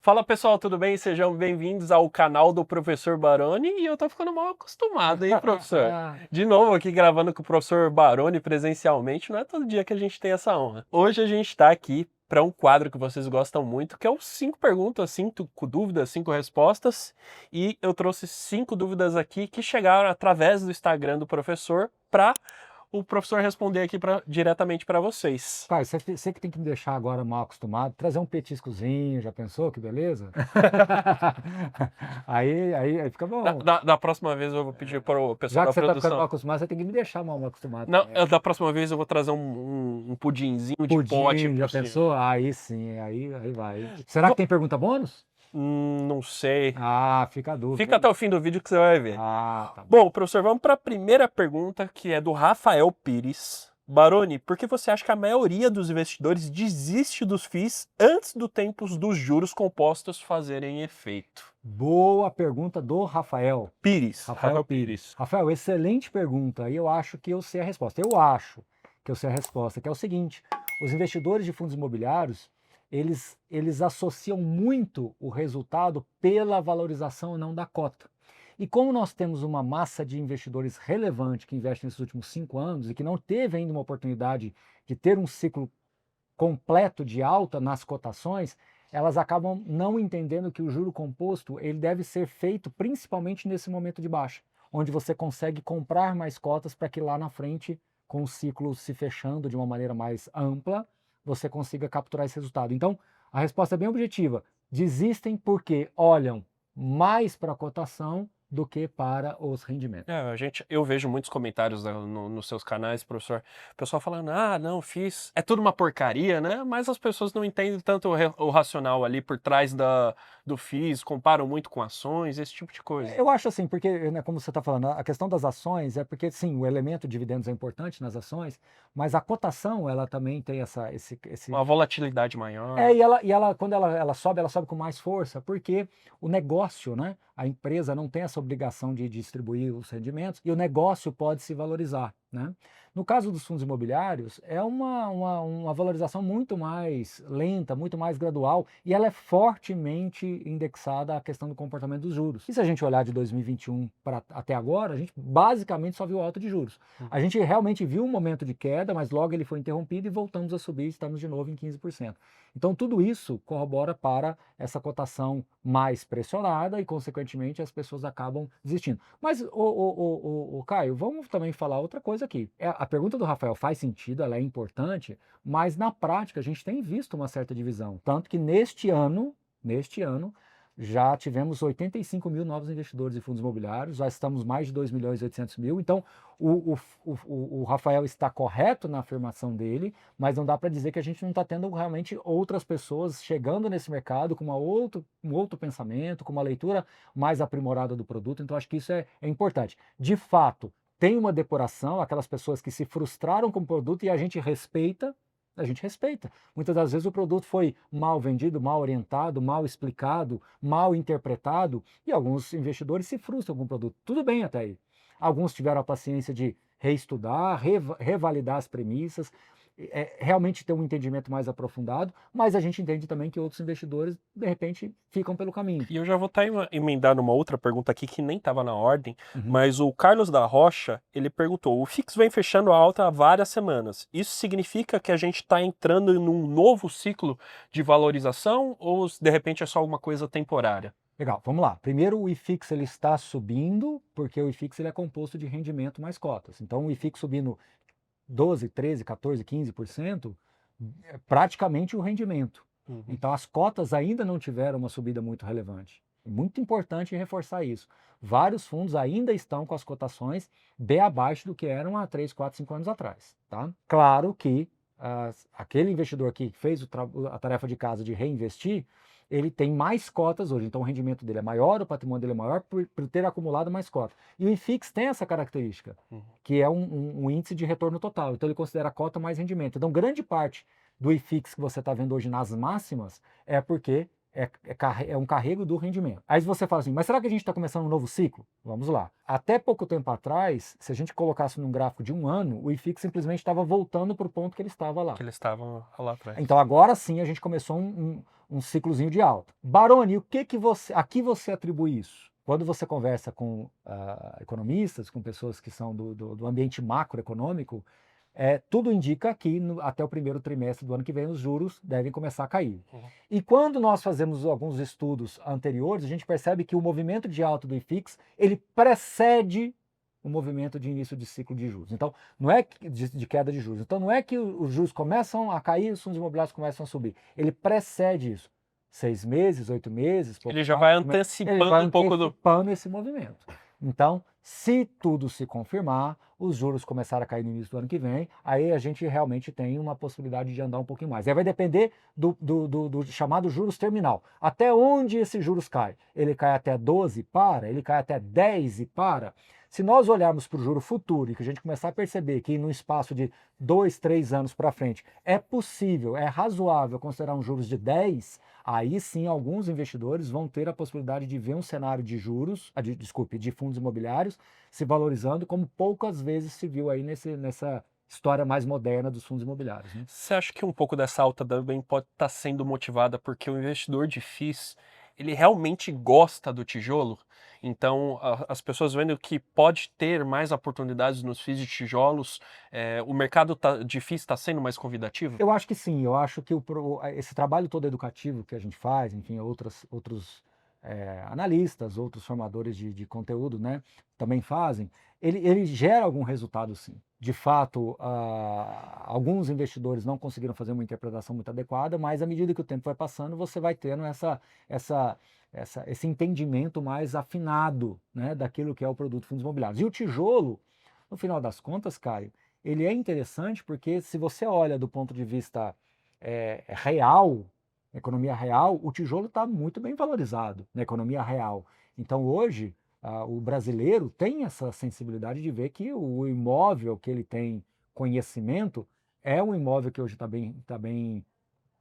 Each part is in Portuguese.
Fala pessoal, tudo bem? Sejam bem-vindos ao canal do Professor Baroni e eu tô ficando mal acostumado, hein, professor? De novo aqui gravando com o professor Baroni presencialmente, não é todo dia que a gente tem essa honra. Hoje a gente tá aqui para um quadro que vocês gostam muito, que é o 5 perguntas, 5 dúvidas, 5 respostas, e eu trouxe 5 dúvidas aqui que chegaram através do Instagram do professor para o professor responder aqui diretamente para vocês. Pai, você que tem que me deixar agora mal acostumado, trazer um petiscozinho, já pensou? Que beleza? Aí fica bom. Da próxima vez eu vou pedir para o pessoal Já da que você tá ficando mal produção. acostumado, você tem que me deixar mal acostumado Não, também. da próxima vez eu vou trazer um pudinzinho de pote Pudim, já por cima. pensou? Aí sim, aí vai. Será que tem pergunta bônus? Não sei. Ah, fica a Fica dúvida. até o fim do vídeo que você vai ver. Ah, tá bom. Bom, professor, vamos para a primeira pergunta, que é do Rafael Pires. Baroni, por que você acha que a maioria dos investidores desiste dos FIIs antes do tempo dos juros compostos fazerem efeito? Boa pergunta do Rafael. Pires. Rafael Pires. Rafael, excelente pergunta. E eu acho que eu sei a resposta. Eu acho que eu sei a resposta, que é o seguinte: os investidores de fundos imobiliários, eles associam muito o resultado pela valorização ou não da cota. E como nós temos uma massa de investidores relevante que investe nesses últimos 5 anos e que não teve ainda uma oportunidade de ter um ciclo completo de alta nas cotações, elas acabam não entendendo que o juro composto ele deve ser feito principalmente nesse momento de baixa, onde você consegue comprar mais cotas para que lá na frente, com o ciclo se fechando de uma maneira mais ampla, você consiga capturar esse resultado. Então, a resposta é bem objetiva. Desistem porque olham mais para a cotação do que para os rendimentos. Eu vejo muitos comentários nos seus canais, professor. O pessoal falando, não, fiz. É tudo uma porcaria, né? Mas as pessoas não entendem tanto o racional ali por trás do FIIs, comparam muito com ações, esse tipo de coisa. Eu acho assim, porque, né, como você está falando, a questão das ações é porque, sim, o elemento dividendos é importante nas ações, mas a cotação, ela também tem Uma volatilidade maior. e ela quando ela sobe com mais força, porque o negócio, né, a empresa não tem essa obrigação de distribuir os rendimentos e o negócio pode se valorizar, né? No caso dos fundos imobiliários, é uma valorização muito mais lenta, muito mais gradual, e ela é fortemente indexada à questão do comportamento dos juros. E se a gente olhar de 2021 até agora, a gente basicamente só viu alta de juros. A gente realmente viu um momento de queda, mas logo ele foi interrompido e voltamos a subir, estamos de novo em 15%. Então tudo isso corrobora para essa cotação mais pressionada e, consequentemente, as pessoas acabam desistindo. Mas, Caio, vamos também falar outra coisa aqui. A pergunta do Rafael faz sentido, ela é importante, mas na prática a gente tem visto uma certa divisão. Tanto que neste ano, já tivemos 85 mil novos investidores em fundos imobiliários, já estamos mais de 2 milhões e 800 mil. Então, o Rafael está correto na afirmação dele, mas não dá para dizer que a gente não está tendo realmente outras pessoas chegando nesse mercado com um outro pensamento, com uma leitura mais aprimorada do produto. Então, acho que isso é importante. De fato, tem uma depuração, aquelas pessoas que se frustraram com o produto e a gente respeita. Muitas das vezes o produto foi mal vendido, mal orientado, mal explicado, mal interpretado, e alguns investidores se frustram com o produto. Tudo bem até aí. Alguns tiveram a paciência de reestudar, revalidar as premissas, realmente ter um entendimento mais aprofundado, mas a gente entende também que outros investidores, de repente, ficam pelo caminho. E eu já vou estar emendando uma outra pergunta aqui que nem estava na ordem, mas o Carlos da Rocha, ele perguntou, o FIX vem fechando a alta há várias semanas. Isso significa que a gente está entrando num novo ciclo de valorização ou de repente é só alguma coisa temporária? Legal, vamos lá. Primeiro, o IFIX ele está subindo, porque o IFIX ele é composto de rendimento mais cotas. Então, o IFIX subindo 12, 13, 14, 15%, é praticamente o rendimento. Então as cotas ainda não tiveram uma subida muito relevante. É muito importante reforçar isso. Vários fundos ainda estão com as cotações bem abaixo do que eram há 3, 4, 5 anos atrás. Tá? Claro que aquele investidor que fez a tarefa de casa de reinvestir, ele tem mais cotas hoje, então o rendimento dele é maior, o patrimônio dele é maior por ter acumulado mais cotas. E o IFIX tem essa característica, que é um índice de retorno total, então ele considera cota mais rendimento. Então grande parte do IFIX que você está vendo hoje nas máximas é porque é um carrego do rendimento. Aí você fala assim, mas será que a gente está começando um novo ciclo? Vamos lá. Até pouco tempo atrás, se a gente colocasse num gráfico de 1 ano, o IFIX simplesmente estava voltando para o ponto que ele estava lá. Que eles estavam lá atrás. Então agora sim a gente começou um ciclozinho de alta. Baroni, a que você atribui isso? Quando você conversa com economistas, com pessoas que são do ambiente macroeconômico, tudo indica que até o primeiro trimestre do ano que vem os juros devem começar a cair. E quando nós fazemos alguns estudos anteriores, a gente percebe que o movimento de alta do IFIX, ele precede o movimento de início de ciclo de juros. Então, não é de queda de juros. Então, não é que os juros começam a cair e os fundos imobiliários começam a subir. Ele precede isso. 6 meses, 8 meses... Ele já vai antecipando um pouco antecipando esse movimento. Então, se tudo se confirmar, os juros começarem a cair no início do ano que vem, aí a gente realmente tem uma possibilidade de andar um pouquinho mais. Aí vai depender do chamado juros terminal. Até onde esses juros cai? Ele cai até 12 e para? Ele cai até 10 e para? Se nós olharmos para o juro futuro e que a gente começar a perceber que no espaço de 2, 3 anos para frente é possível, é razoável considerar um juros de 10, aí sim alguns investidores vão ter a possibilidade de ver um cenário de juros, de fundos imobiliários se valorizando como poucas vezes se viu aí nessa história mais moderna dos fundos imobiliários. Né? Você acha que um pouco dessa alta também pode estar sendo motivada porque o investidor de FIIs, ele realmente gosta do tijolo? Então, as pessoas vendo que pode ter mais oportunidades nos FIIs de tijolos, o mercado de FIIs está sendo mais convidativo? Eu acho que sim, eu acho que esse trabalho todo educativo que a gente faz, enfim, outros analistas, outros formadores de conteúdo, né, também fazem, ele gera algum resultado sim. De fato, alguns investidores não conseguiram fazer uma interpretação muito adequada, mas à medida que o tempo vai passando, você vai tendo esse entendimento mais afinado, né, daquilo que é o produto fundos imobiliários. E o tijolo, no final das contas, Caio, ele é interessante porque se você olha do ponto de vista real, economia real, o tijolo está muito bem valorizado na economia real. Então hoje o brasileiro tem essa sensibilidade de ver que o imóvel que ele tem conhecimento é um imóvel que hoje está bem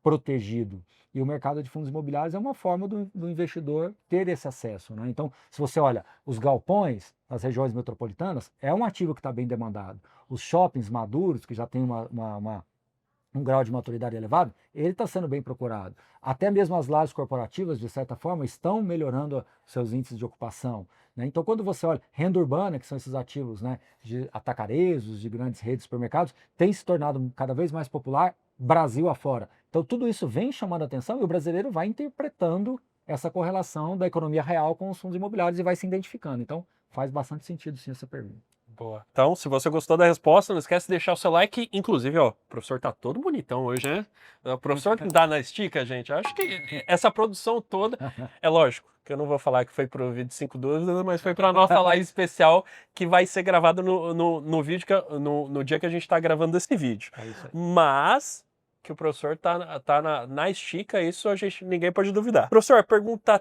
protegido. E o mercado de fundos imobiliários é uma forma do investidor ter esse acesso. Né? Então, se você olha os galpões nas regiões metropolitanas, é um ativo que está bem demandado. Os shoppings maduros, que já tem um grau de maturidade elevado, ele está sendo bem procurado. Até mesmo as lajes corporativas, de certa forma, estão melhorando seus índices de ocupação. Né? Então, quando você olha renda urbana, que são esses ativos, né, de atacarezos, de grandes redes de supermercados, tem se tornado cada vez mais popular Brasil afora. Então, tudo isso vem chamando a atenção e o brasileiro vai interpretando essa correlação da economia real com os fundos imobiliários e vai se identificando. Então, faz bastante sentido sim essa pergunta. Boa. Então, se você gostou da resposta, não esquece de deixar o seu like. Inclusive, ó, o professor tá todo bonitão hoje, né? O professor que dá na estica, gente. Acho que essa produção toda, é lógico, que eu não vou falar que foi pro vídeo 5 dúvidas, mas foi pra nossa live especial que vai ser gravada no vídeo, no dia que a gente tá gravando esse vídeo. É isso aí. Mas que o professor tá na estica, isso ninguém pode duvidar. Professor,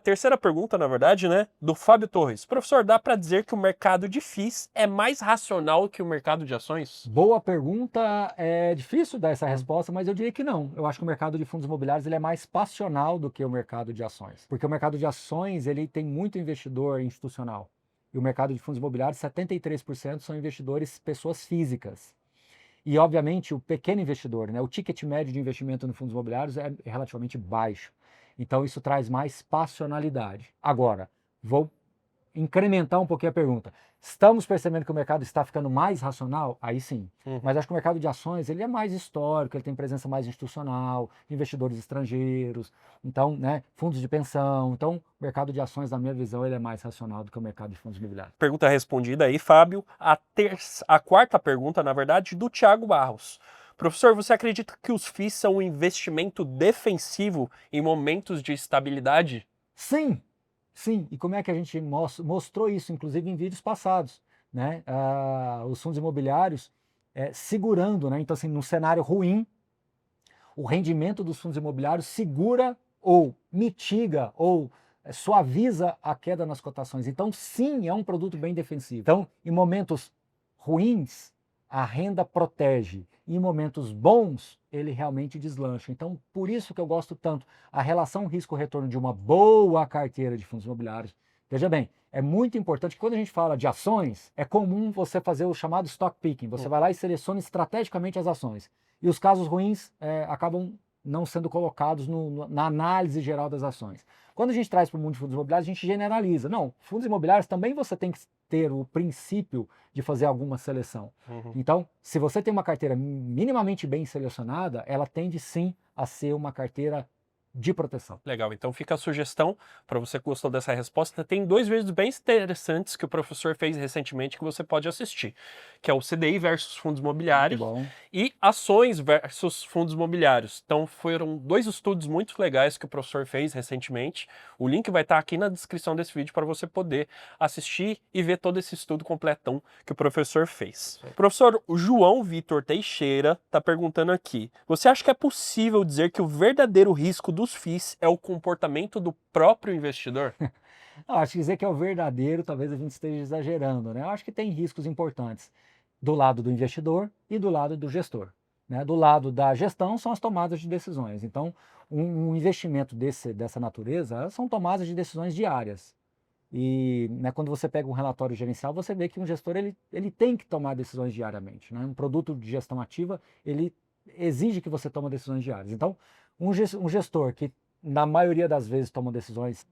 terceira pergunta, na verdade, né, do Fábio Torres. Professor, dá para dizer que o mercado de FIIs é mais racional que o mercado de ações? Boa pergunta, é difícil dar essa resposta, mas eu diria que não. Eu acho que o mercado de fundos imobiliários ele é mais passional do que o mercado de ações. Porque o mercado de ações ele tem muito investidor institucional. E o mercado de fundos imobiliários, 73% são investidores, pessoas físicas. E, obviamente, o pequeno investidor, né, o ticket médio de investimento no fundos imobiliários é relativamente baixo. Então, isso traz mais passionalidade. Agora, vou incrementar um pouquinho a pergunta. Estamos percebendo que o mercado está ficando mais racional? Aí sim. Mas acho que o mercado de ações ele é mais histórico, ele tem presença mais institucional, investidores estrangeiros, então, né, fundos de pensão. Então, o mercado de ações, na minha visão, ele é mais racional do que o mercado de fundos imobiliários. Pergunta respondida aí, Fábio. A quarta pergunta, na verdade, do Thiago Barros. Professor, você acredita que os FIIs são um investimento defensivo em momentos de estabilidade? Sim. Sim, e como é que a gente mostrou isso, inclusive, em vídeos passados, né? Os fundos imobiliários segurando, né? Então, assim, num cenário ruim, o rendimento dos fundos imobiliários segura ou mitiga ou suaviza a queda nas cotações. Então, sim, é um produto bem defensivo. Então, em momentos ruins, a renda protege. Em momentos bons, ele realmente deslancha. Então, por isso que eu gosto tanto. A relação risco-retorno de uma boa carteira de fundos imobiliários. Veja bem, é muito importante que quando a gente fala de ações, é comum você fazer o chamado stock picking. Você vai lá e seleciona estrategicamente as ações. E os casos ruins acabam não sendo colocados na análise geral das ações. Quando a gente traz para o mundo de fundos imobiliários, a gente generaliza. Não, fundos imobiliários também você tem que ter o princípio de fazer alguma seleção. Então, se você tem uma carteira minimamente bem selecionada, ela tende sim a ser uma carteira de proteção. Legal, então fica a sugestão para você que gostou dessa resposta. Tem 2 vídeos bem interessantes que o professor fez recentemente que você pode assistir, que é o CDI versus fundos imobiliários e ações versus fundos imobiliários. Então foram 2 estudos muito legais que o professor fez recentemente. O link vai estar aqui na descrição desse vídeo para você poder assistir e ver todo esse estudo completão que o professor fez. Professor, o João Vitor Teixeira está perguntando aqui, você acha que é possível dizer que o verdadeiro risco dos FIIs é o comportamento do próprio investidor? Acho que dizer que é o verdadeiro, talvez a gente esteja exagerando, né? Eu acho que tem riscos importantes do lado do investidor e do lado do gestor. Né? Do lado da gestão são as tomadas de decisões. Então, um investimento dessa natureza são tomadas de decisões diárias. E né, quando você pega um relatório gerencial, você vê que um gestor ele tem que tomar decisões diariamente. Né? Um produto de gestão ativa, ele exige que você tome decisões diárias. Então, um gestor que, na maioria das vezes, toma decisões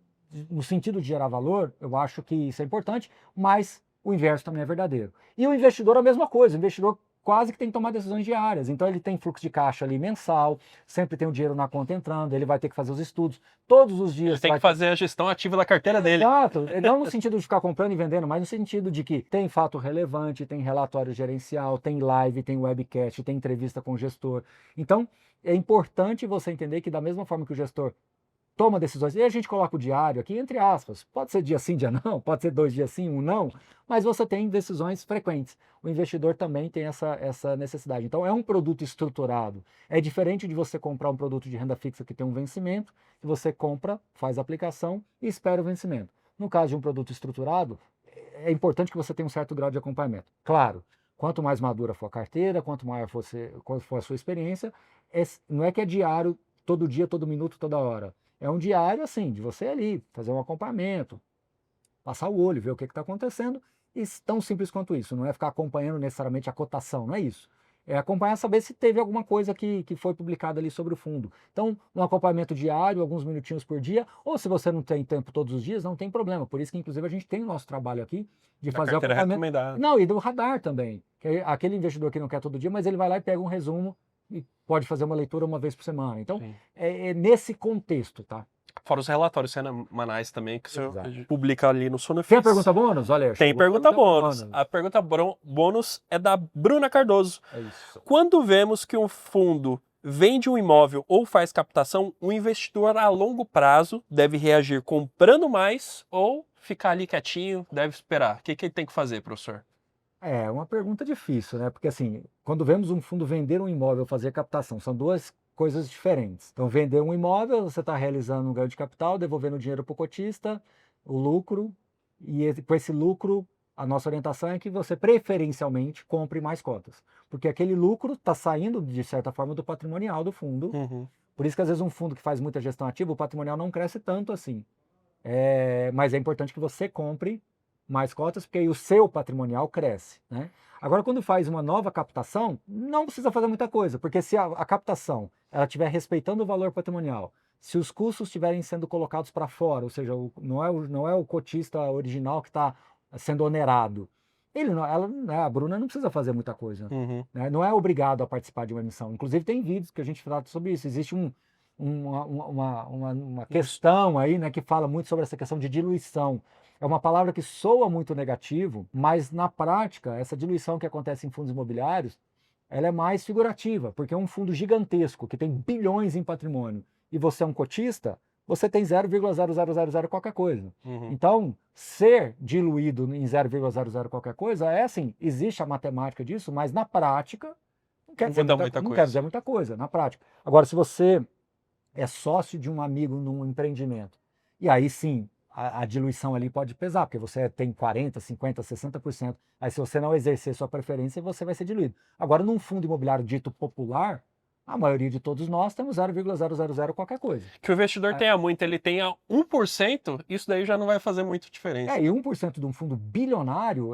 no sentido de gerar valor, eu acho que isso é importante, mas o inverso também é verdadeiro. E o investidor, a mesma coisa. O investidor quase que tem que tomar decisões diárias. Então, ele tem fluxo de caixa ali mensal, sempre tem o dinheiro na conta entrando, ele vai ter que fazer os estudos todos os dias. Ele tem que fazer a gestão ativa da carteira dele. Exato. Não no sentido de ficar comprando e vendendo, mas no sentido de que tem fato relevante, tem relatório gerencial, tem live, tem webcast, tem entrevista com o gestor. Então, é importante você entender que da mesma forma que o gestor toma decisões, e a gente coloca o diário aqui entre aspas, pode ser dia sim, dia não, pode ser 2 dias sim, 1 não, mas você tem decisões frequentes. O investidor também tem essa necessidade. Então é um produto estruturado. É diferente de você comprar um produto de renda fixa que tem um vencimento, que você compra, faz a aplicação e espera o vencimento. No caso de um produto estruturado, é importante que você tenha um certo grau de acompanhamento. Claro, quanto mais madura for a carteira, quanto maior for a sua experiência, não é que é diário, todo dia, todo minuto, toda hora. É um diário, assim, de você ali, fazer um acompanhamento, passar o olho, ver o que está acontecendo, e tão simples quanto isso. Não é ficar acompanhando necessariamente a cotação, não é isso. É acompanhar, saber se teve alguma coisa que foi publicada ali sobre o fundo. Então, um acompanhamento diário, alguns minutinhos por dia, ou se você não tem tempo todos os dias, não tem problema. Por isso que, inclusive, a gente tem o nosso trabalho aqui de fazer o acompanhamento. Recomendada. Não, e do radar também. Que é aquele investidor que não quer todo dia, mas ele vai lá e pega um resumo e pode fazer uma leitura uma vez por semana. Então, é nesse contexto, tá? Fora os relatórios semanais também, que você publica ali no Sonofis. Tem a pergunta bônus? Olha, tem pergunta bônus. A pergunta bônus é da Bruna Cardoso. É isso. Quando vemos que um fundo vende um imóvel ou faz captação, o investidor a longo prazo deve reagir comprando mais ou ficar ali quietinho, deve esperar? O que ele tem que fazer, professor? É uma pergunta difícil, né? Porque assim, quando vemos um fundo vender um imóvel, fazer captação, são 2 coisas diferentes. Então, vender um imóvel, você está realizando um ganho de capital, devolvendo o dinheiro para o cotista, o lucro, e com esse lucro, a nossa orientação é que você preferencialmente compre mais cotas. Porque aquele lucro está saindo, de certa forma, do patrimonial do fundo. Por isso que às vezes um fundo que faz muita gestão ativa, o patrimonial não cresce tanto assim. Mas é importante que você compre mais cotas, porque aí o seu patrimonial cresce, né? Agora, quando faz uma nova captação, não precisa fazer muita coisa, porque se a captação ela estiver respeitando o valor patrimonial, se os custos estiverem sendo colocados para fora, ou seja, não é o cotista original que está sendo onerado, a Bruna não precisa fazer muita coisa, né? Não é obrigado a participar de uma emissão. Inclusive tem vídeos que a gente trata sobre isso. Existe uma questão aí, né, que fala muito sobre essa questão de diluição. É uma palavra que soa muito negativo, mas na prática, essa diluição que acontece em fundos imobiliários, ela é mais figurativa, porque é um fundo gigantesco que tem bilhões em patrimônio e você é um cotista, você tem 0,0000 qualquer coisa. Então, ser diluído em 0,00 qualquer coisa é assim, existe a matemática disso, mas na prática não quer dizer muita coisa, na prática. Agora, se você é sócio de um amigo num empreendimento, e aí sim, a diluição ali pode pesar, porque você tem 40%, 50%, 60%. Aí se você não exercer sua preferência, você vai ser diluído. Agora, num fundo imobiliário dito popular, a maioria de todos nós temos 0,000 qualquer coisa. Que o investidor tenha muito, ele tenha 1%, isso daí já não vai fazer muita diferença. E 1% de um fundo bilionário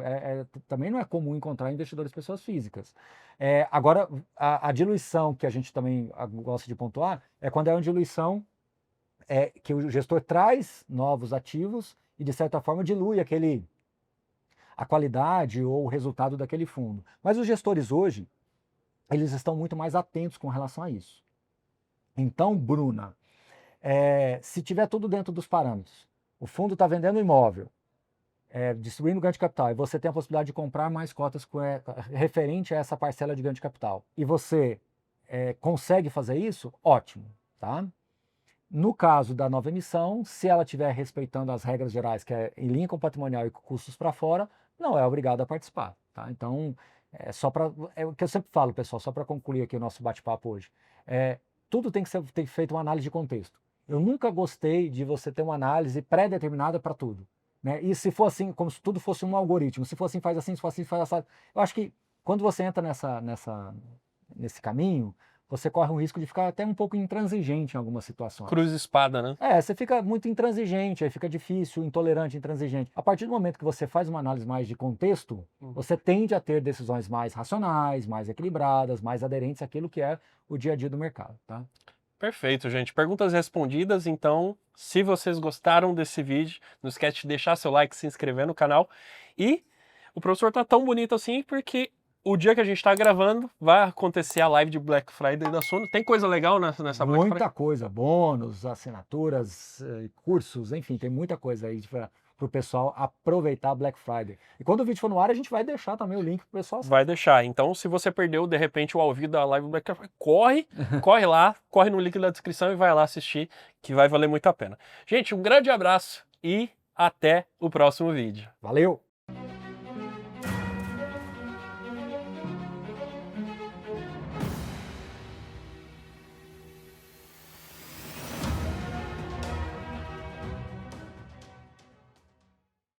também não é comum encontrar em investidores pessoas físicas. Agora, a diluição que a gente também gosta de pontuar é quando é uma diluição que o gestor traz novos ativos e, de certa forma, dilui a qualidade ou o resultado daquele fundo. Mas os gestores hoje, eles estão muito mais atentos com relação a isso. Então, Bruna, se tiver tudo dentro dos parâmetros, o fundo está vendendo imóvel, distribuindo ganho de capital, e você tem a possibilidade de comprar mais cotas referente a essa parcela de ganho de capital, e você consegue fazer isso, ótimo, tá? No caso da nova emissão, se ela estiver respeitando as regras gerais, que é em linha com patrimonial e com custos para fora, não é obrigado a participar, tá? Então, é o que eu sempre falo, pessoal, só para concluir aqui o nosso bate-papo hoje. Tudo tem que ser feito uma análise de contexto. Eu nunca gostei de você ter uma análise pré-determinada para tudo, né? E se for assim, como se tudo fosse um algoritmo, se for assim, faz assim, se for assim, faz assim. Eu acho que quando você entra nesse caminho, você corre o risco de ficar até um pouco intransigente em algumas situações. Cruz e espada, né? Você fica muito intransigente, aí fica difícil, intolerante, intransigente. A partir do momento que você faz uma análise mais de contexto, você tende a ter decisões mais racionais, mais equilibradas, mais aderentes àquilo que é o dia a dia do mercado, tá? Perfeito, gente. Perguntas respondidas, então, se vocês gostaram desse vídeo, não esquece de deixar seu like, se inscrever no canal. E o professor tá tão bonito assim porque o dia que a gente está gravando, vai acontecer a live de Black Friday da Suno. Tem coisa legal nessa Black Friday? Muita coisa, bônus, assinaturas, cursos, enfim, tem muita coisa aí para o pessoal aproveitar a Black Friday. E quando o vídeo for no ar, a gente vai deixar também o link para o pessoal. Vai deixar. Então, se você perdeu, de repente, o ao vivo da live do Black Friday, corre lá, corre no link da descrição e vai lá assistir, que vai valer muito a pena. Gente, um grande abraço e até o próximo vídeo. Valeu!